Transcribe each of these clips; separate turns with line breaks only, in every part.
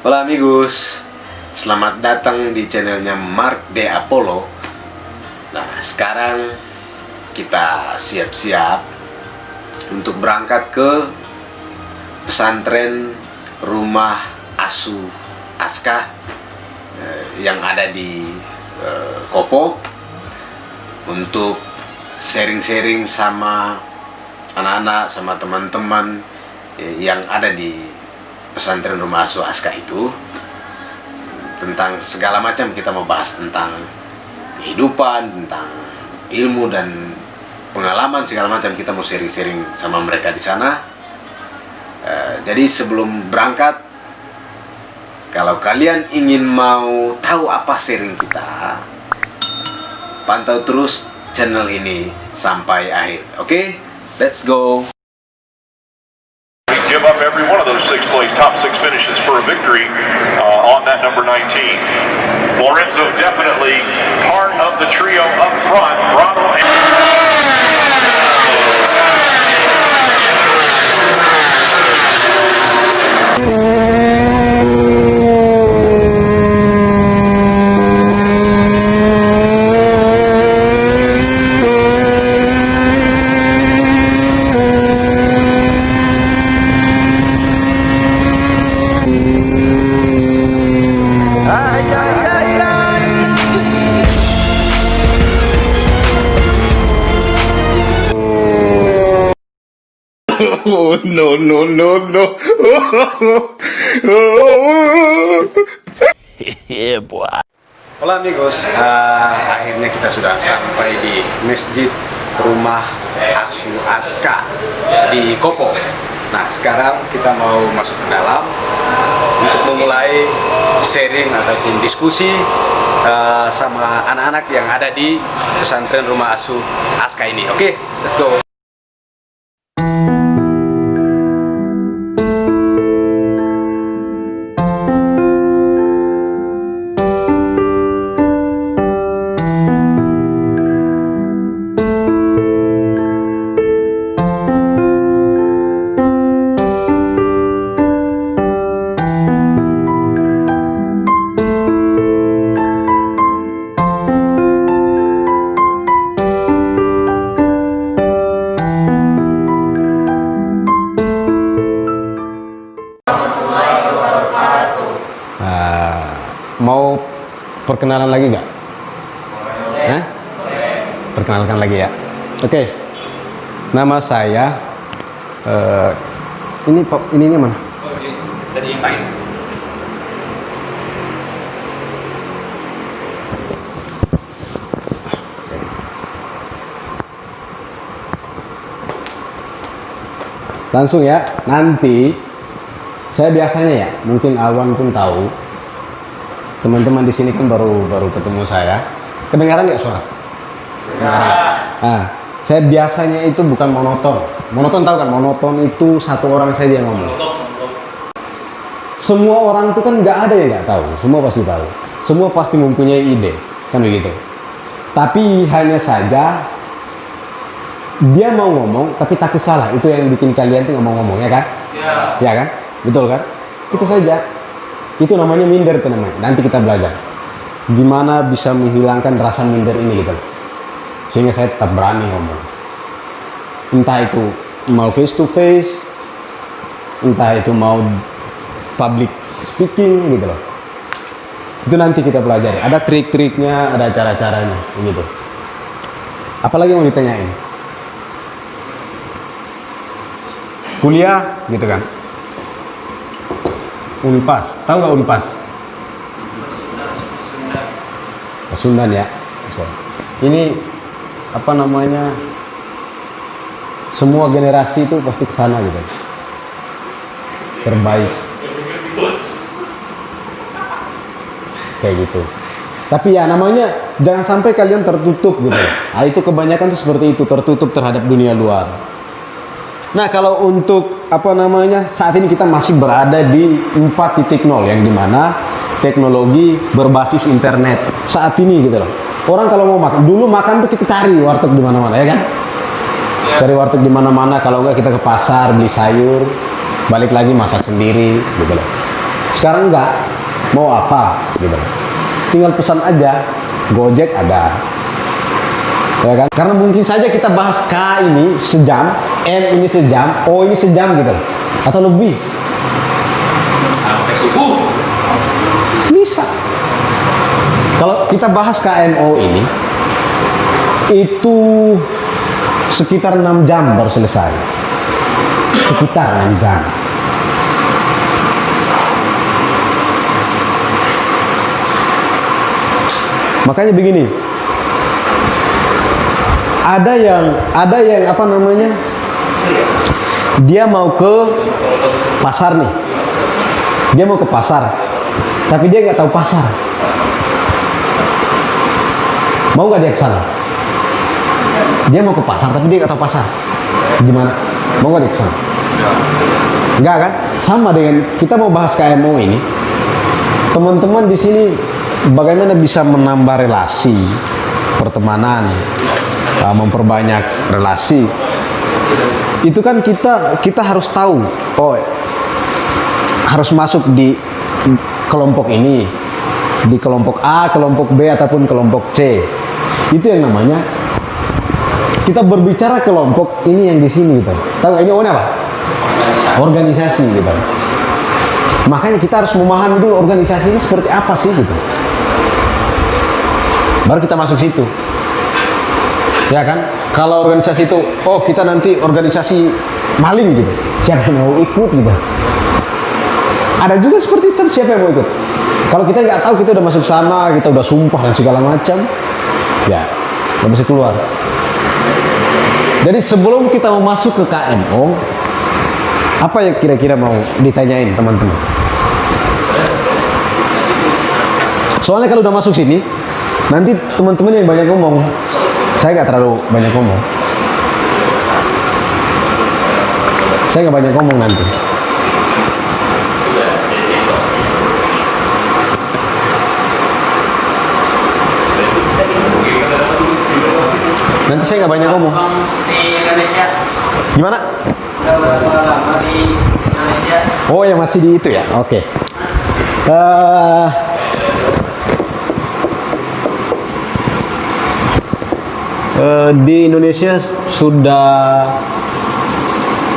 Hola amigos, selamat datang di channelnya Mark De Apollo. Nah, sekarang kita siap-siap untuk berangkat ke pesantren Rumah Asuh Aska yang ada di Kopo untuk sharing-sharing sama anak-anak, sama teman-teman yang ada di pesantren Rumah Asuh Aska itu, tentang segala macam. Kita mau bahas tentang kehidupan, tentang ilmu dan pengalaman segala macam. Kita mau sharing-sharing sama mereka di sana. Jadi sebelum berangkat, kalau kalian ingin mau tahu apa sharing kita, pantau terus channel ini sampai akhir. Oke, let's go.
Give up every one of those top six finishes for a victory on that number 19. Lorenzo definitely part of the trio up front. Ronald
Oh, no.
Yeah, boy.
Hola amigos, akhirnya kita sudah sampai di Masjid Rumah Asuh Aska di Kopo. Nah, sekarang kita mau masuk ke dalam untuk memulai sharing ataupun diskusi sama anak-anak yang ada di pesantren Rumah Asuh Aska ini. Oke, let's go. Mau perkenalan lagi nggak? Hah? Perkenalkan lagi ya. Oke. Nama saya ininya mana?
Dari yang lain.
Langsung ya. Nanti saya biasanya ya, mungkin Alwan pun tahu. Teman-teman di sini kan baru ketemu saya. Kedengaran nggak suara? Kedengaran. Nah, saya biasanya itu bukan monoton. Monoton tahu kan? Monoton itu satu orang saja yang ngomong. Semua orang itu kan nggak ada yang nggak tahu. Semua pasti tahu. Semua pasti mempunyai ide, kan begitu. Tapi hanya saja dia mau ngomong tapi takut salah. Itu yang bikin kalian tuh ngomong-ngomong, ya kan? Ya kan? Betul kan? Itu saja. Itu namanya minder tuh namanya. Nanti kita belajar gimana bisa menghilangkan rasa minder ini gitu, sehingga saya tetap berani ngomong. Entah itu mau face to face, entah itu mau public speaking gitu loh. Itu nanti kita pelajari. Ada trik-triknya, ada cara-caranya gitu. Apalagi mau ditanyain? Kuliah gitu kan? Unpas, tahu nggak Unpas? Pasundan ya. Ini apa namanya? Semua generasi itu pasti kesana gitu. Terbaik. Kayak gitu. Tapi ya namanya jangan sampai kalian tertutup gitu. Nah, itu kebanyakan tuh seperti itu, tertutup terhadap dunia luar. Nah, kalau untuk apa namanya, saat ini kita masih berada di 4.0 yang dimana teknologi berbasis internet saat ini gitu loh. Orang kalau mau makan, dulu makan tuh kita cari warteg di mana-mana, ya kan? Cari warteg di mana-mana. Kalau enggak kita ke pasar beli sayur, balik lagi masak sendiri gitu loh.
Sekarang enggak, mau apa gitu. Tinggal pesan aja, Gojek ada. Ya kan? Karena mungkin saja kita bahas K ini sejam, M ini sejam, O ini sejam gitu. Atau lebih.
Sampai subuh.
Bisa. Kalau kita bahas KMO ini, itu sekitar 6 jam baru selesai. Sekitar 6 jam. Makanya begini, ada yang apa namanya, dia mau ke pasar nih, dia mau ke pasar, tapi dia nggak tahu pasar. Mau nggak dia ke sana? Dia mau ke pasar, tapi dia nggak tahu pasar. Gimana? Mau nggak dia ke sana? Nggak kan? Sama dengan kita mau bahas KMO ini. Teman-teman di sini bagaimana bisa menambah relasi pertemanan, memperbanyak relasi. Itu kan kita harus tahu, oh harus masuk di kelompok ini, di kelompok A, kelompok B ataupun kelompok C. Itu yang namanya kita berbicara kelompok ini yang di sini gitu. Tahu nggak ini apa? Organisasi gitu. Makanya kita harus memahami dulu organisasi ini seperti apa sih gitu. Baru kita masuk situ. Ya kan? Kalau organisasi itu, oh kita nanti organisasi maling gitu. Siapa yang mau ikut gitu? Ada juga seperti itu, siapa yang mau ikut? Kalau kita nggak tahu, kita udah masuk sana, kita udah sumpah dan segala macam, ya nggak bisa keluar. Jadi sebelum kita mau masuk ke KMO, apa yang kira-kira mau ditanyain teman-teman? Soalnya kalau udah masuk sini, nanti teman-teman yang banyak ngomong, saya nggak terlalu banyak ngomong. Saya nggak banyak ngomong nanti. Nanti saya nggak banyak ngomong.
Di Indonesia.
Gimana?
Berapa lama di Indonesia?
Oh, yang masih di itu ya. Oke. Di Indonesia sudah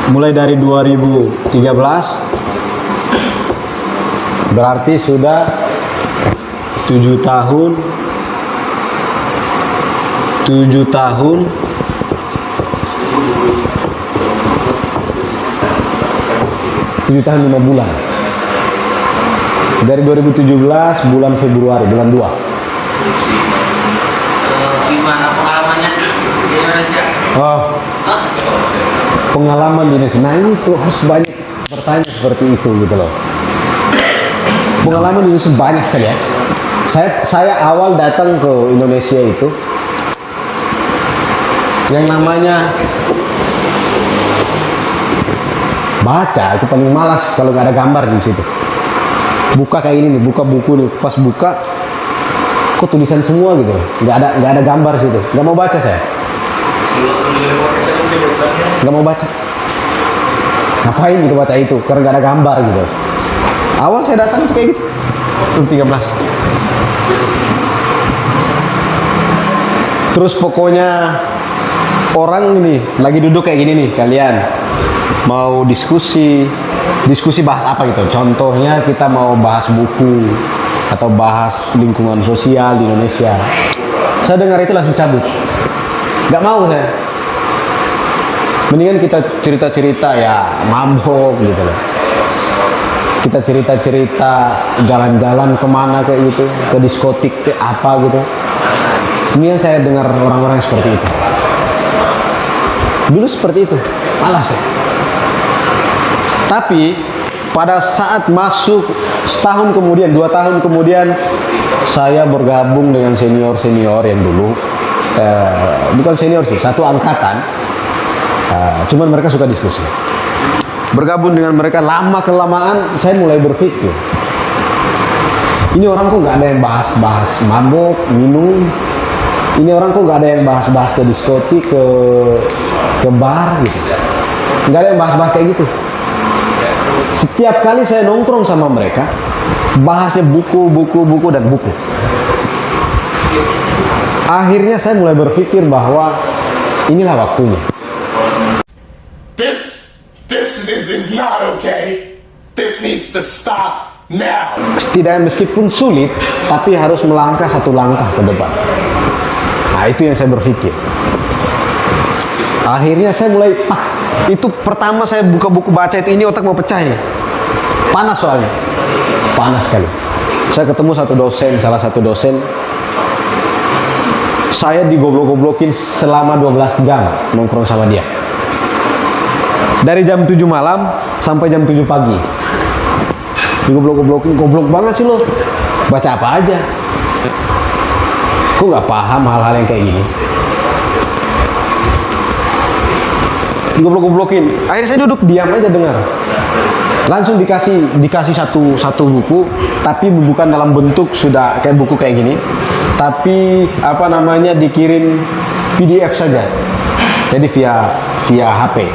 mulai dari 2013, berarti sudah 7 tahun 7 tahun 5 bulan. Dari 2017 bulan Februari, bulan 2.
Gimana pengalamannya di Indonesia?
Oh, pengalaman di Indonesia. Nah itu harus banyak bertanya seperti itu gitu loh. Pengalaman di Indonesia banyak sekali ya. Saya awal datang ke Indonesia itu, yang namanya baca itu paling malas kalau nggak ada gambar di situ. Buka kayak ini nih, buka buku nih, pas buka kok tulisan semua gitu, nggak ada gambar situ. Nggak mau baca saya. Nggak mau baca. Ngapain gitu baca itu? Karena nggak ada gambar gitu. Awal saya datang tuh kayak gitu. Tuh 13. Terus pokoknya orang ini lagi duduk kayak gini nih, kalian mau diskusi bahas apa gitu. Contohnya kita mau bahas buku atau bahas lingkungan sosial di Indonesia. Saya dengar itu langsung cabut. Nggak mau saya. Mendingan kita cerita-cerita ya mabok gitu loh. Kita cerita-cerita jalan-jalan kemana kayak gitu, ke diskotik ke apa gitu. Mendingan saya dengar orang-orang seperti itu. Dulu seperti itu, malas ya. Tapi pada saat masuk setahun kemudian, 2 tahun kemudian, saya bergabung dengan senior-senior yang dulu, bukan senior sih, satu angkatan. Cuman mereka suka diskusi. Bergabung dengan mereka lama kelamaan, saya mulai berpikir, ini orang kok nggak ada yang bahas-bahas mabok, minum. Ini orang kok nggak ada yang bahas-bahas ke diskotik, ke bar gitu. Nggak ada yang bahas-bahas kayak gitu. Setiap kali saya nongkrong sama mereka, bahasnya buku, dan buku. Akhirnya saya mulai berpikir bahwa inilah waktunya.
This is not okay. This needs to stop now.
Setidaknya meskipun sulit, tapi harus melangkah satu langkah ke depan. Nah, itu yang saya berpikir. Akhirnya saya mulai itu pertama saya buka buku baca itu, ini otak mau pecah ini. Panas soalnya. Panas sekali. Saya ketemu salah satu dosen. Saya digoblok-goblokin selama 12 jam nongkrong sama dia. Dari jam 7 malam sampai jam 7 pagi. Digoblok-goblokin, goblok banget sih lo. Baca apa aja. Kok nggak paham hal-hal yang kayak gini. Digoblok-goblokin. Akhirnya saya duduk diam aja dengar. Langsung dikasih satu buku, tapi bukan dalam bentuk sudah kayak buku kayak gini, tapi dikirim PDF saja. Jadi via HP.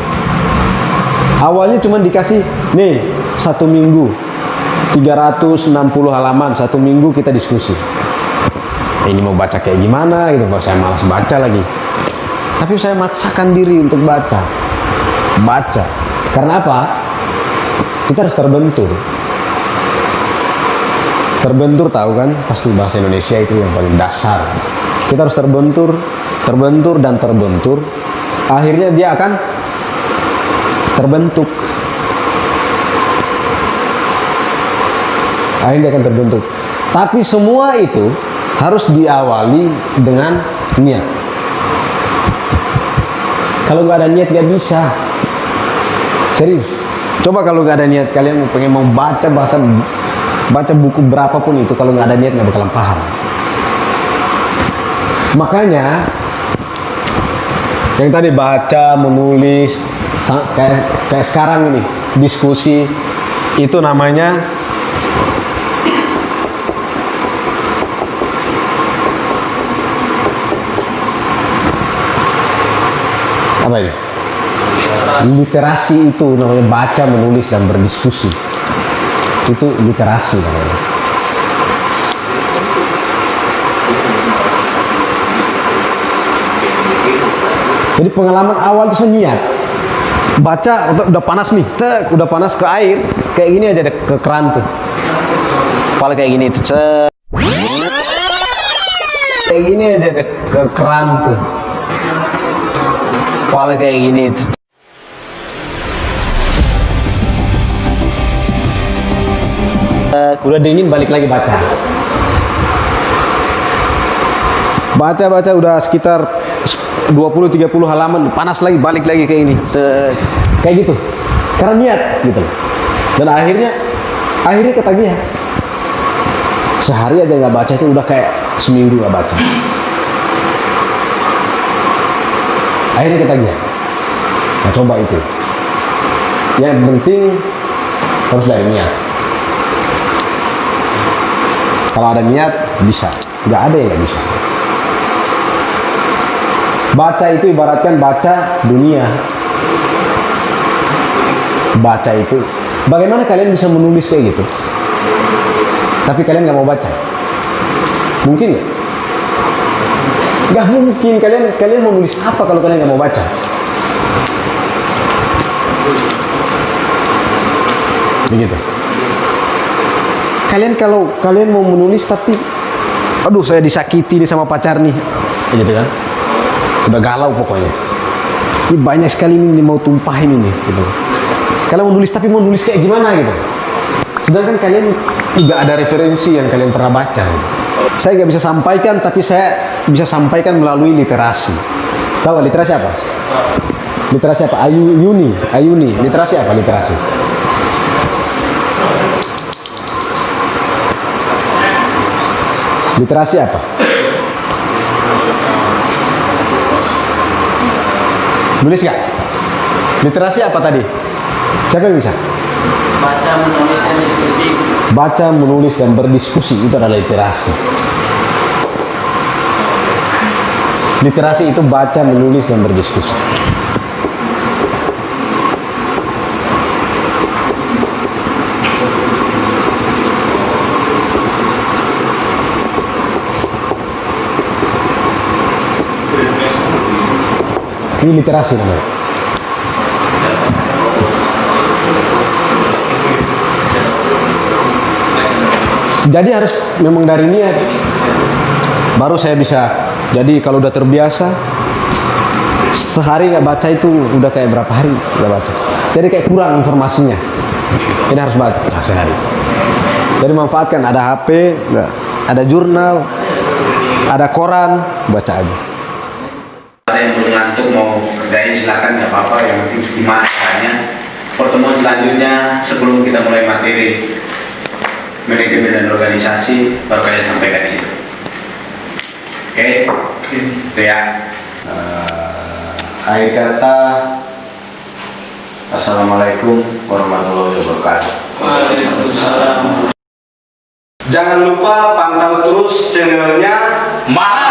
Awalnya cuma dikasih nih 1 minggu 360 halaman, 1 minggu kita diskusi. Ini mau baca kayak gimana gitu, kalau saya malas baca lagi. Tapi saya maksakan diri untuk baca. Karena apa? Kita harus terbentur. Terbentur tahu kan? Pasti bahasa Indonesia itu yang paling dasar. Kita harus terbentur. Akhirnya dia akan terbentuk. Tapi semua itu harus diawali dengan niat. Kalau nggak ada niat nggak bisa. Serius. Coba kalau nggak ada niat, kalian pengen mau baca buku berapapun itu, kalau nggak ada niat nggak bakalan paham. Makanya yang tadi baca, menulis, kayak sekarang ini diskusi, itu namanya apa ini? Literasi. Itu namanya baca, menulis, dan berdiskusi. Itu literasi namanya. Jadi pengalaman awal itu saya niat baca, udah panas nih, udah panas ke air kayak gini aja deh, ke keran tuh, kepala kayak gini tuh, kayak gini aja deh, ke keran tuh, kepala kayak gini tuh. Udah dingin, balik lagi baca udah sekitar 20-30 halaman, panas lagi, balik lagi kayak ini, kayak gitu, karena niat gitu loh. Dan akhirnya ketagihan. Sehari aja nggak baca itu udah kayak seminggu nggak baca. Akhirnya ketagihan. Nah, coba itu. Yang penting harus dari niat. Kalau ada niat bisa, nggak ada yang nggak bisa. Baca itu ibaratkan baca dunia. Baca itu, bagaimana kalian bisa menulis kayak gitu, tapi kalian nggak mau baca? Mungkin nggak? Nggak mungkin. Kalian mau nulis apa kalau kalian nggak mau baca? Begitu. Kalau kalian mau menulis tapi, aduh saya disakiti nih sama pacar nih, gitu kan? Udah galau pokoknya. Ini banyak sekali ini mau tumpahin ini, gitu. Kalian mau nulis tapi mau nulis kayak gimana gitu. Sedangkan kalian nggak ada referensi yang kalian pernah baca. Gitu. Saya nggak bisa sampaikan, tapi saya bisa sampaikan melalui literasi. Tahu literasi apa? Literasi apa? Ayuni. Literasi apa? Literasi. Literasi apa? Nulis nggak? Literasi apa tadi? Siapa yang bisa?
Baca, menulis, dan diskusi.
Baca, menulis, dan berdiskusi itu adalah literasi. Literasi itu baca, menulis, dan berdiskusi. Ini literasi namanya. Jadi harus memang dari niat. Baru saya bisa. Jadi kalau udah terbiasa, sehari nggak baca itu udah kayak berapa hari nggak baca. Jadi kayak kurang informasinya. Ini harus baca sehari. Jadi manfaatkan, ada HP, ada jurnal, ada koran, baca aja.
Ada yang belum ngantuk mau kerjain silakan, nggak apa-apa. Yang penting gimana caranya. Pertemuan selanjutnya sebelum kita mulai materi manajemen dan organisasi baru kalian sampaikan di situ. Oke, itu ya. Akhir kata, assalamualaikum warahmatullahi wabarakatuh.
Waalaikumsalam.
Jangan lupa pantau terus channelnya
Mara